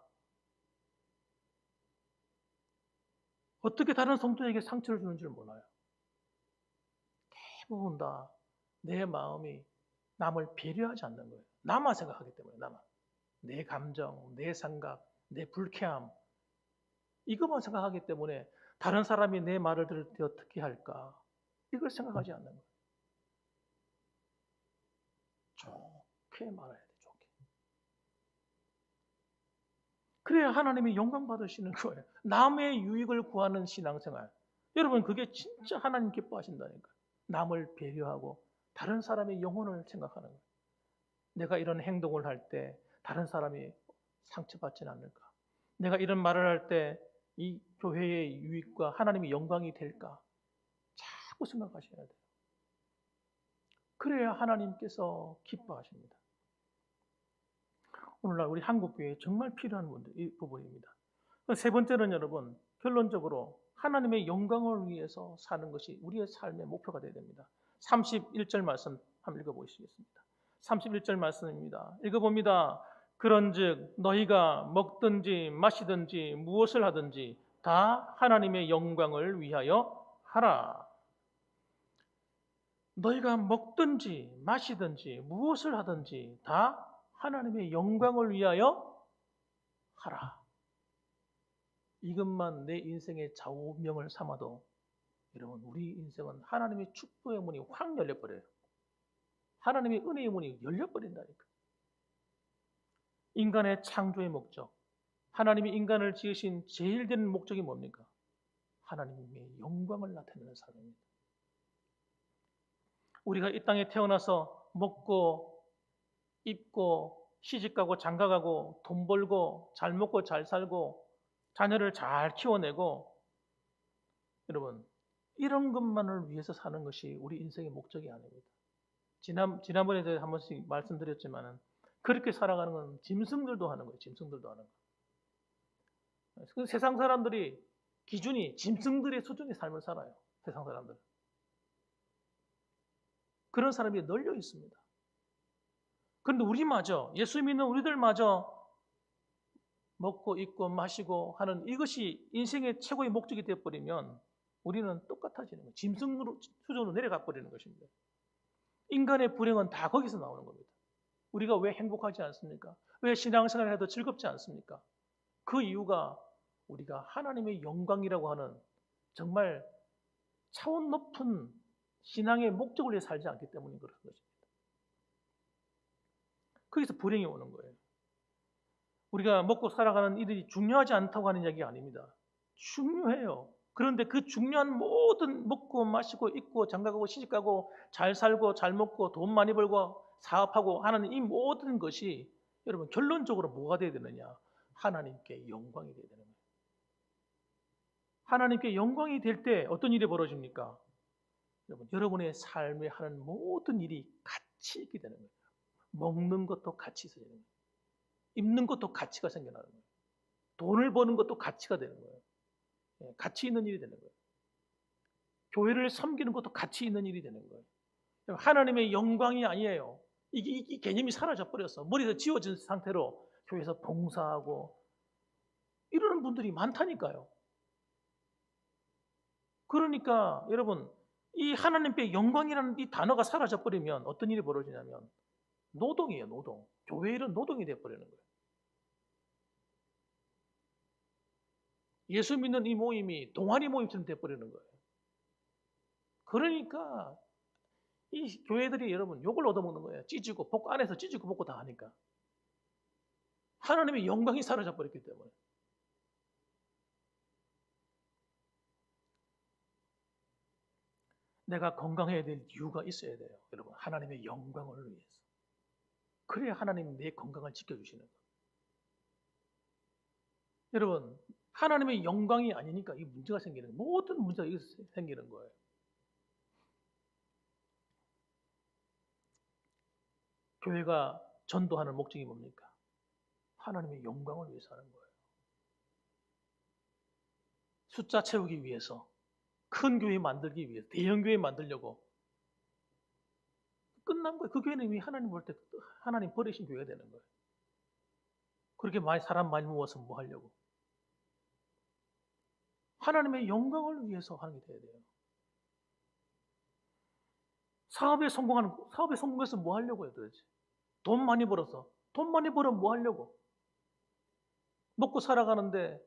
어떻게 다른 성도에게 상처를 주는지를 몰라요. 대부분 다 내 마음이 남을 배려하지 않는 거예요. 나만 생각하기 때문에, 나만. 내 감정, 내 생각, 내 불쾌함, 이것만 생각하기 때문에 다른 사람이 내 말을 들을 때 어떻게 할까, 이걸 생각하지 않는 거예요. 좋게 말해야 돼, 좋게. 그래야 하나님이 영광 받으시는 거예요. 남의 유익을 구하는 신앙생활. 여러분, 그게 진짜 하나님 기뻐하신다니까. 남을 배려하고 다른 사람의 영혼을 생각하는 거예요. 내가 이런 행동을 할 때 다른 사람이 상처받지는 않을까? 내가 이런 말을 할 때 이 교회의 유익과 하나님의 영광이 될까? 자꾸 생각하셔야 돼요. 그래야 하나님께서 기뻐하십니다. 오늘날 우리 한국교회에 정말 필요한 이 부분입니다. 세 번째는 여러분, 결론적으로 하나님의 영광을 위해서 사는 것이 우리의 삶의 목표가 되어야 됩니다. 31절 말씀 한번 읽어보시겠습니다. 31절 말씀입니다. 읽어봅니다. 그런즉 너희가 먹든지 마시든지 무엇을 하든지 다 하나님의 영광을 위하여 하라. 너희가 먹든지 마시든지 무엇을 하든지 다 하나님의 영광을 위하여 하라. 이것만 내 인생의 좌우명을 삼아도 여러분, 우리 인생은 하나님의 축복의 문이 확 열려버려요. 하나님의 은혜의 문이 열려버린다니까. 인간의 창조의 목적, 하나님이 인간을 지으신 제일 된 목적이 뭡니까? 하나님의 영광을 나타내는 삶입니다. 우리가 이 땅에 태어나서 먹고 입고 시집가고 장가가고 돈 벌고 잘 먹고 잘 살고 자녀를 잘 키워내고, 여러분, 이런 것만을 위해서 사는 것이 우리 인생의 목적이 아닙니다. 지난번에 제가 한 번씩 말씀드렸지만은 그렇게 살아가는 건 짐승들도 하는 거예요. 짐승들도 하는 거. 그 세상 사람들이 기준이 짐승들의 수준의 삶을 살아요. 세상 사람들. 그런 사람이 널려 있습니다. 그런데 우리마저, 예수 믿는 우리들마저 먹고 입고 마시고 하는 이것이 인생의 최고의 목적이 되어버리면 우리는 똑같아지는 거예요. 짐승으로 수준으로 내려가 버리는 것입니다. 인간의 불행은 다 거기서 나오는 겁니다. 우리가 왜 행복하지 않습니까? 왜 신앙생활을 해도 즐겁지 않습니까? 그 이유가 우리가 하나님의 영광이라고 하는 정말 차원 높은 신앙의 목적을 위해 살지 않기 때문인 그런 것입니다. 거기서 불행이 오는 거예요. 우리가 먹고 살아가는 일이 중요하지 않다고 하는 이야기가 아닙니다. 중요해요. 그런데 그 중요한 모든 먹고 마시고 입고 장가가고 시집가고 잘 살고 잘 먹고 돈 많이 벌고 사업하고 하는 이 모든 것이 여러분 결론적으로 뭐가 되어야 되느냐? 하나님께 영광이 되어야 되는 거예요. 하나님께 영광이 될 때 어떤 일이 벌어집니까? 여러분의 삶에 하는 모든 일이 가치 있게 되는 거예요. 먹는 것도 가치 있어야 되는 거예요. 입는 것도 가치가 생겨나는 거예요. 돈을 버는 것도 가치가 되는 거예요. 가치 있는 일이 되는 거예요. 교회를 섬기는 것도 가치 있는 일이 되는 거예요. 하나님의 영광이 아니에요. 이 개념이 사라져 버렸어. 머리에서 지워진 상태로 교회에서 봉사하고 이러는 분들이 많다니까요. 그러니까 여러분, 이 하나님께 영광이라는 이 단어가 사라져 버리면 어떤 일이 벌어지냐면 노동이에요. 노동. 교회 일은 노동이 되어 버리는 거예요. 예수 믿는 이 모임이 동아리 모임처럼 되어 버리는 거예요. 그러니까 이 교회들이 여러분 욕을 얻어먹는 거예요. 찢고 볶고 안에서 찢고 볶고 다 하니까. 하나님의 영광이 사라져 버렸기 때문에. 내가 건강해야 될 이유가 있어야 돼요. 여러분, 하나님의 영광을 위해서. 그래야 하나님이 내 건강을 지켜주시는 거예요. 여러분, 하나님의 영광이 아니니까 이 문제가 생기는 거예요. 모든 문제가 여기서 생기는 거예요. 교회가 전도하는 목적이 뭡니까? 하나님의 영광을 위해서 하는 거예요. 숫자 채우기 위해서, 큰 교회 만들기 위해서, 대형 교회 만들려고 끝난 거예요. 그 교회는 이미 하나님 볼 때 하나님 버리신 교회가 되는 거예요. 그렇게 사람 많이 모아서 뭐 하려고? 하나님의 영광을 위해서 하는 게 돼야 돼요. 사업에 성공해서 뭐 하려고요, 도대체? 돈 많이 벌어서. 돈 많이 벌으면 뭐 하려고? 먹고 살아가는데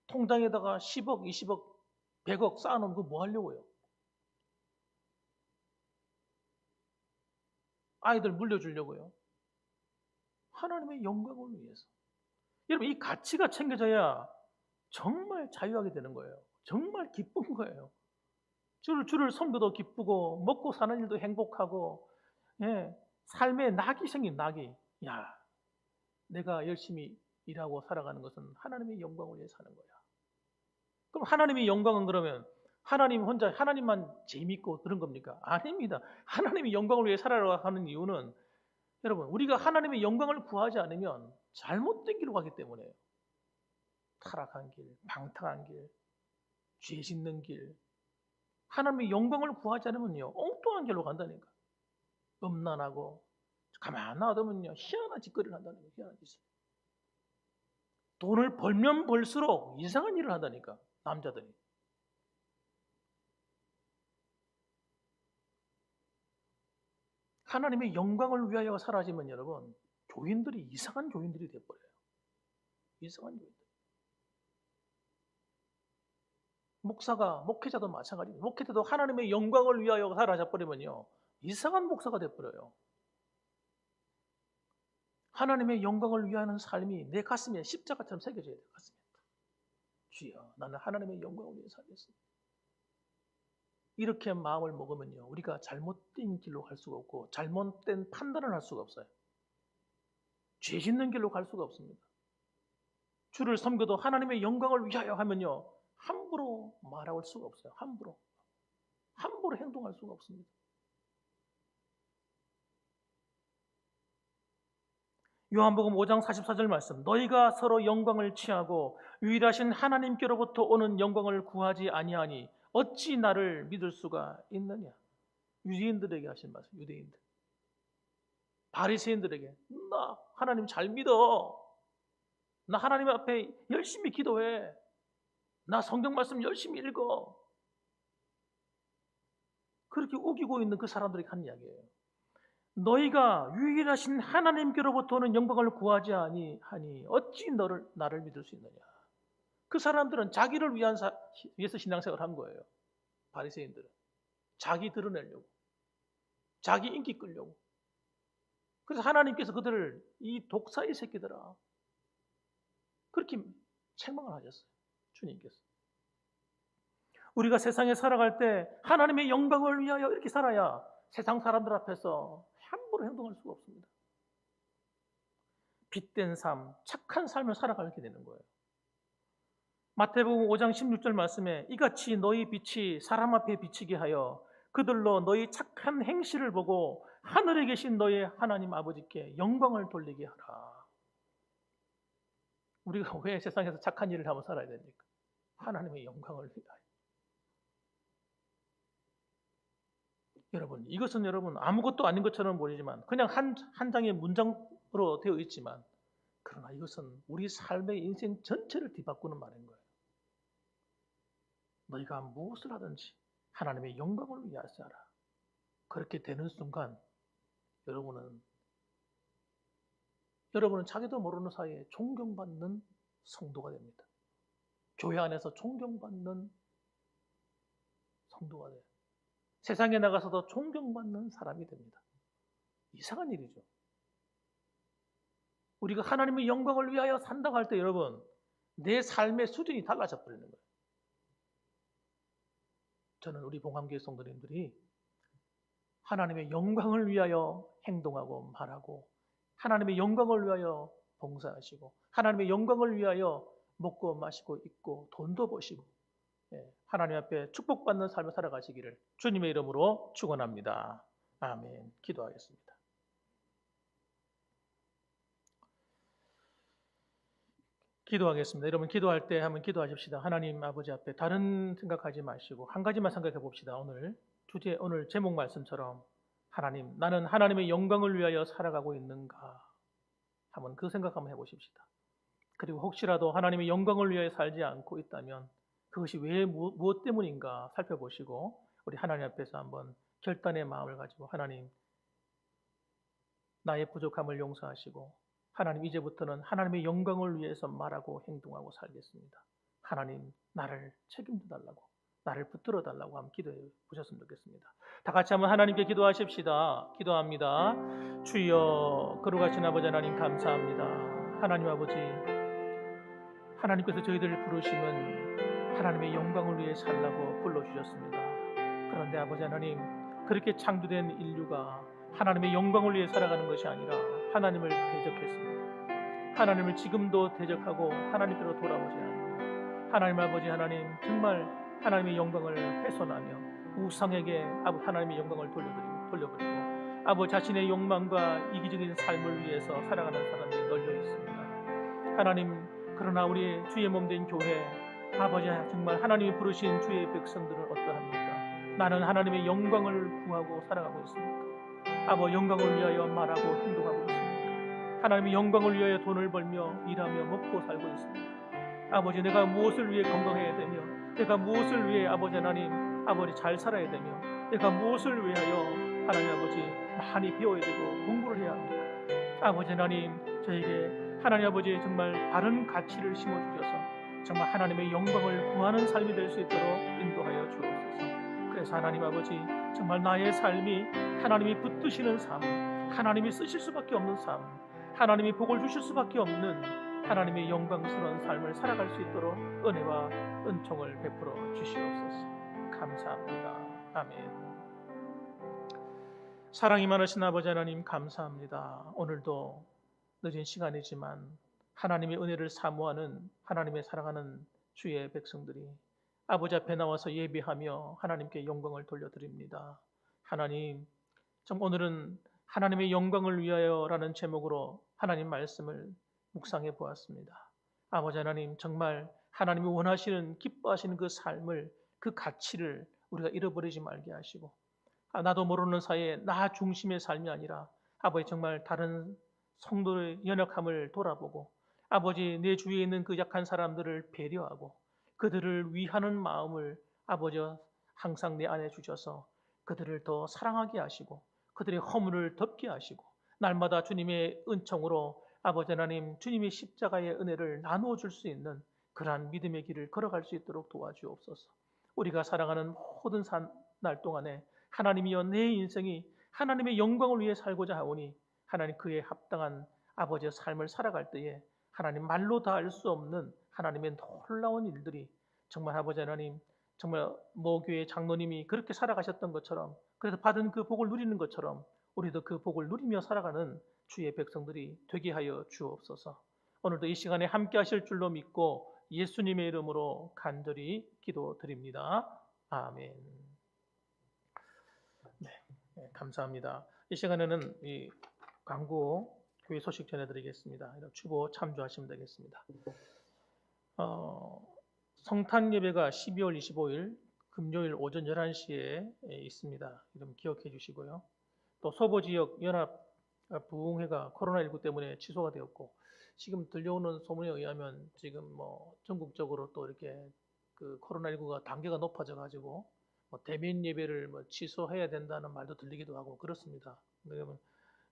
통장에다가 10억, 20억, 100억 쌓아놓으면 그거 뭐 하려고요? 아이들 물려주려고요? 하나님의 영광을 위해서. 여러분, 이 가치가 챙겨져야 정말 자유하게 되는 거예요. 정말 기쁜 거예요. 주를 섬겨도 기쁘고 먹고 사는 일도 행복하고, 삶에 낙이 생긴 낙이. 야, 내가 열심히 일하고 살아가는 것은 하나님의 영광을 위해 사는 거야. 그럼 하나님의 영광은 그러면 하나님 혼자 하나님만 재밌고 그런 겁니까? 아닙니다. 하나님의 영광을 위해 살아가는 하는 이유는 여러분, 우리가 하나님의 영광을 구하지 않으면 잘못된 길로 가기 때문에요. 타락한 길, 방탕한 길, 죄 짓는 길. 하나님의 영광을 구하지 않으면요, 엉뚱한 길로 간다니까. 음란하고 가만 놔두면요, 희한한 짓거리를 한다는 거예요. 희한한 짓을. 돈을 벌면 벌수록 이상한 일을 한다니까, 남자들이. 하나님의 영광을 위하여 사라지면 여러분, 교인들이 이상한 교인들이 되어버려요. 이상한 교인들. 목회자도 마찬가지입니다. 목회자도 하나님의 영광을 위하여 사라져 버리면요, 이상한 목사가 돼버려요. 하나님의 영광을 위하는 삶이 내 가슴에 십자가처럼 새겨져야 돼요. 가슴에. 주여, 나는 하나님의 영광을 위해 살겠습니다. 이렇게 마음을 먹으면요, 우리가 잘못된 길로 갈 수가 없고 잘못된 판단을 할 수가 없어요. 죄 짓는 길로 갈 수가 없습니다. 주를 섬겨도 하나님의 영광을 위하여 하면요, 함부로 말할 수가 없어요. 함부로 행동할 수가 없습니다. 요한복음 5장 44절 말씀, 너희가 서로 영광을 취하고 유일하신 하나님께로부터 오는 영광을 구하지 아니하니 어찌 나를 믿을 수가 있느냐. 유대인들에게 하신 말씀. 유대인들, 바리새인들에게, 나 하나님 잘 믿어, 나 하나님 앞에 열심히 기도해, 나 성경 말씀 열심히 읽어, 그렇게 우기고 있는 그 사람들에게 한 이야기예요. 너희가 유일하신 하나님께로부터 오는 영광을 구하지 아니하니 어찌 나를 믿을 수 있느냐. 그 사람들은 자기를 위해서 신앙생활을 한 거예요. 바리새인들은 자기 드러내려고, 자기 인기 끌려고. 그래서 하나님께서 그들을 이 독사의 새끼들아, 그렇게 책망을 하셨어요. 주님께서. 우리가 세상에 살아갈 때 하나님의 영광을 위하여 이렇게 살아야 세상 사람들 앞에서 함부로 행동할 수가 없습니다. 빛된 삶, 착한 삶을 살아가게 되는 거예요. 마태복음 5장 16절 말씀에 이같이 너희 빛이 사람 앞에 비치게 하여 그들로 너희 착한 행실을 보고 하늘에 계신 너희 하나님 아버지께 영광을 돌리게 하라. 우리가 왜 세상에서 착한 일을 하며 살아야 됩니까? 하나님의 영광을 위하여. 여러분, 이것은 여러분 아무것도 아닌 것처럼 보이지만 그냥 한 장의 문장으로 되어 있지만, 그러나 이것은 우리 삶의 인생 전체를 뒤바꾸는 말인 거예요. 너희가 무엇을 하든지 하나님의 영광을 위하여 하라. 그렇게 되는 순간 여러분은 자기도 모르는 사이에 존경받는 성도가 됩니다. 교회 안에서 존경받는 성도가 돼요. 세상에 나가서도 존경받는 사람이 됩니다. 이상한 일이죠. 우리가 하나님의 영광을 위하여 산다고 할 때 여러분, 내 삶의 수준이 달라져 버리는 거예요. 저는 우리 봉함교회 성도님들이 하나님의 영광을 위하여 행동하고 말하고, 하나님의 영광을 위하여 봉사하시고, 하나님의 영광을 위하여 먹고 마시고 입고 돈도 버시고, 하나님 앞에 축복받는 삶을 살아가시기를 주님의 이름으로 축원합니다. 아멘. 기도하겠습니다. 기도하겠습니다. 여러분, 기도할 때 한번 기도하십시다. 하나님 아버지 앞에 다른 생각하지 마시고 한 가지만 생각해 봅시다. 오늘 제목 말씀처럼 하나님, 나는 하나님의 영광을 위하여 살아가고 있는가? 한번 그 생각 한번 해보십시다. 그리고 혹시라도 하나님의 영광을 위하여 살지 않고 있다면 그것이 왜 무엇 때문인가 살펴보시고 우리 하나님 앞에서 한번 결단의 마음을 가지고, 하나님, 나의 부족함을 용서하시고 하나님, 이제부터는 하나님의 영광을 위해서 말하고 행동하고 살겠습니다. 하나님, 나를 책임져 달라고, 나를 붙들어 달라고 한번 기도해 보셨으면 좋겠습니다. 다 같이 한번 하나님께 기도하십시다. 기도합니다. 주여, 거룩하신 아버지 하나님, 감사합니다. 하나님 아버지, 하나님께서 저희들을 부르심은 하나님의 영광을 위해 살라고 불러주셨습니다. 그런데 아버지 하나님, 그렇게 창조된 인류가 하나님의 영광을 위해 살아가는 것이 아니라 하나님을 대적했습니다. 하나님을 지금도 대적하고 하나님께로 돌아오지 않는 하나님 아버지, 하나님 정말 하나님의 영광을 훼손하며 우상에게 하나님의 영광을 돌려버리고 아버지 자신의 욕망과 이기적인 삶을 위해서 살아가는 사람들이 널려 있습니다. 하나님, 그러나 우리 주의 몸된 교회, 아버지 정말 하나님이 부르신 주의 백성들은 어떠합니까? 나는 하나님의 영광을 구하고 살아가고 있습니까? 아버지, 영광을 위하여 말하고 행동하고 있습니까? 하나님의 영광을 위하여 돈을 벌며 일하며 먹고 살고 있습니까? 아버지, 내가 무엇을 위해 건강해야 되며, 내가 무엇을 위해 아버지 하나님, 아버지 잘 살아야 되며, 내가 무엇을 위하여 하나님 아버지 많이 배워야 되고 공부를 해야 합니까? 아버지 하나님, 저에게 하나님 아버지 정말 바른 가치를 심어주셔서 정말 하나님의 영광을 구하는 삶이 될 수 있도록 인도하여 주옵소서. 그래서 하나님 아버지, 정말 나의 삶이 하나님이 붙드시는 삶, 하나님이 쓰실 수밖에 없는 삶, 하나님이 복을 주실 수밖에 없는 하나님의 영광스러운 삶을 살아갈 수 있도록 은혜와 은총을 베풀어 주시옵소서. 감사합니다. 아멘. 사랑이 많으신 아버지 하나님, 감사합니다. 오늘도 늦은 시간이지만 하나님의 은혜를 사모하는 하나님의 사랑하는 주의 백성들이 아버지 앞에 나와서 예배하며 하나님께 영광을 돌려드립니다. 하나님, 좀 오늘은 하나님의 영광을 위하여라는 제목으로 하나님 말씀을 묵상해 보았습니다. 아버지 하나님, 정말 하나님이 원하시는, 기뻐하시는 그 삶을, 그 가치를 우리가 잃어버리지 말게 하시고, 나도 모르는 사이에 나 중심의 삶이 아니라 아버지, 정말 다른 성도의 연약함을 돌아보고 아버지, 내 주위에 있는 그 약한 사람들을 배려하고 그들을 위하는 마음을 아버지 항상 내 안에 주셔서 그들을 더 사랑하게 하시고 그들의 허물을 덮게 하시고 날마다 주님의 은총으로 아버지 하나님, 주님의 십자가의 은혜를 나누어 줄 수 있는 그러한 믿음의 길을 걸어갈 수 있도록 도와주옵소서. 우리가 살아가는 모든 날 동안에 하나님이여, 내 인생이 하나님의 영광을 위해 살고자 하오니 하나님, 그에 합당한 아버지의 삶을 살아갈 때에 하나님, 말로 다 알 수 없는 하나님의 놀라운 일들이 정말 아버지 하나님, 정말 모교의 장로님이 그렇게 살아가셨던 것처럼, 그래서 받은 그 복을 누리는 것처럼 우리도 그 복을 누리며 살아가는 주의 백성들이 되게 하여 주옵소서. 오늘도 이 시간에 함께 하실 줄로 믿고 예수님의 이름으로 간절히 기도드립니다. 아멘. 네, 감사합니다. 이 시간에는 이 광고 교회 소식 전해드리겠습니다. 추보 참조하시면 되겠습니다. 성탄 예배가 12월 25일 금요일 오전 11시에 있습니다. 이름 기억해 주시고요. 또 서부 지역 연합 부흥회가 코로나19 때문에 취소가 되었고, 지금 들려오는 소문에 의하면 지금 뭐 전국적으로 또 이렇게 그 코로나19가 단계가 높아져 가지고 뭐 대면 예배를 뭐 취소해야 된다는 말도 들리기도 하고 그렇습니다. 그러면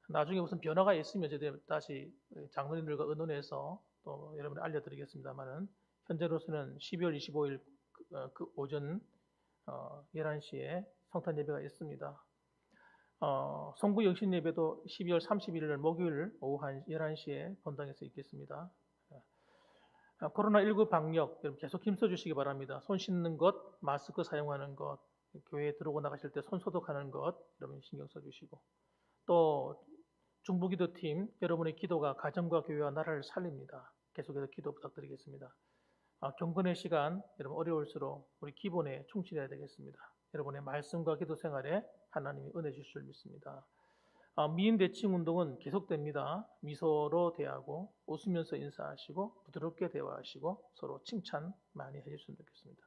나중에 무슨 변화가 있으면 저희들이 다시 장로님들과 의논해서 또 여러분에 알려드리겠습니다만은, 현재로서는 12월 25일 그 오전 11시에 성탄 예배가 있습니다. 성부 영신 예배도 12월 31일 목요일 오후 11시에 본당에서 있겠습니다. 코로나19 방역 여러분 계속 힘써 주시기 바랍니다. 손 씻는 것, 마스크 사용하는 것, 교회에 들어오고 나가실 때 손 소독하는 것 여러분 신경 써 주시고, 또 중부기도팀 여러분의 기도가 가정과 교회와 나라를 살립니다. 계속해서 기도 부탁드리겠습니다. 경건의 시간 여러분 어려울수록 우리 기본에 충실해야 되겠습니다. 여러분의 말씀과 기도 생활에 하나님이 은혜 주실 줄 믿습니다. 미인 대칭 운동은 계속됩니다. 미소로 대하고 웃으면서 인사하시고 부드럽게 대화하시고 서로 칭찬 많이 해주시면 좋겠습니다.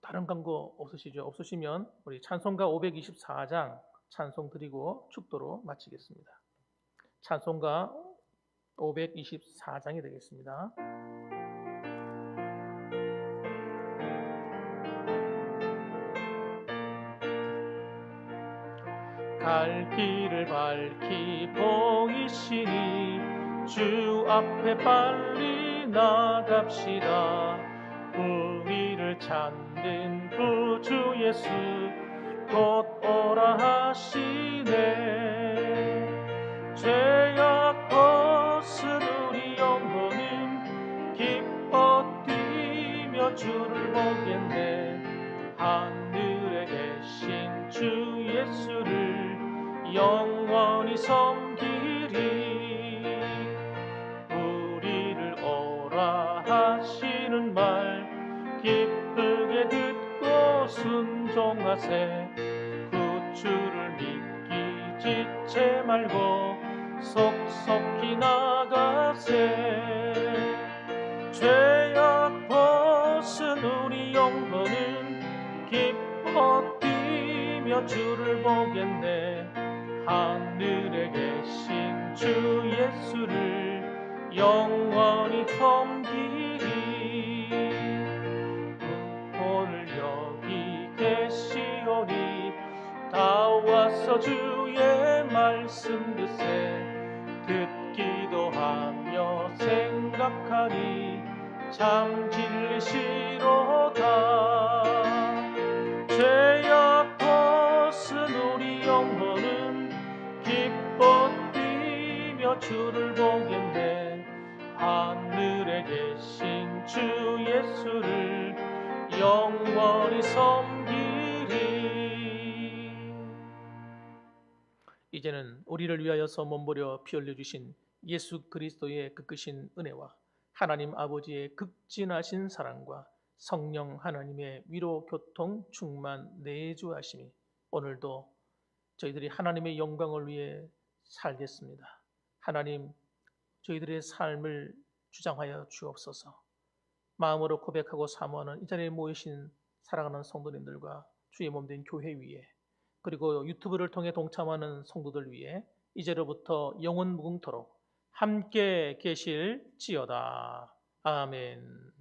다른 광고 없으시죠? 없으시면 우리 찬송가 524장 찬송 드리고 축도로 마치겠습니다. 찬송가 524장이 되겠습니다. 갈 길을 밝히 보이시니 주 앞에 빨리 나갑시다. 우리를 찾는 구주 예수 곧 오라 하시네. 죄악 벗은 우리 영혼은 기뻐 뛰며 주를 보겠네. 하늘에 계신 주 예수를 영원히 섬기리. 우리를 오라 하시는 말 기쁘게 듣고 순종하세. 구주를 믿기 지체 말고 속속히 나가세. 죄악 벗은 우리 영혼은 기뻐 뛰며 주를 보겠네. 하늘에 계신 주 예수를 영원히 섬기리. 오늘 여기 계시오니 다 와서 주의 말씀 듣세. 듣기도 하며 생각하니 참 진리시로다. 죄악 벗은 우리 영혼은 기뻐 뛰며 주를 보겠네. 하늘에 계신 주 예수를 영원히 섬기리. 이제는 우리를 위하여서 몸부려 피 흘려 주신 예수 그리스도의 그 크신 은혜와 하나님 아버지의 극진하신 사랑과 성령 하나님의 위로 교통 충만 내주하심이 오늘도 저희들이 하나님의 영광을 위해 살겠습니다. 하나님, 저희들의 삶을 주장하여 주옵소서. 마음으로 고백하고 사모하는 이 자리에 모이신 사랑하는 성도님들과 주의 몸된 교회 위에, 그리고 유튜브를 통해 동참하는 성도들 위해 이제로부터 영원 무궁토록 함께 계실지어다. 아멘.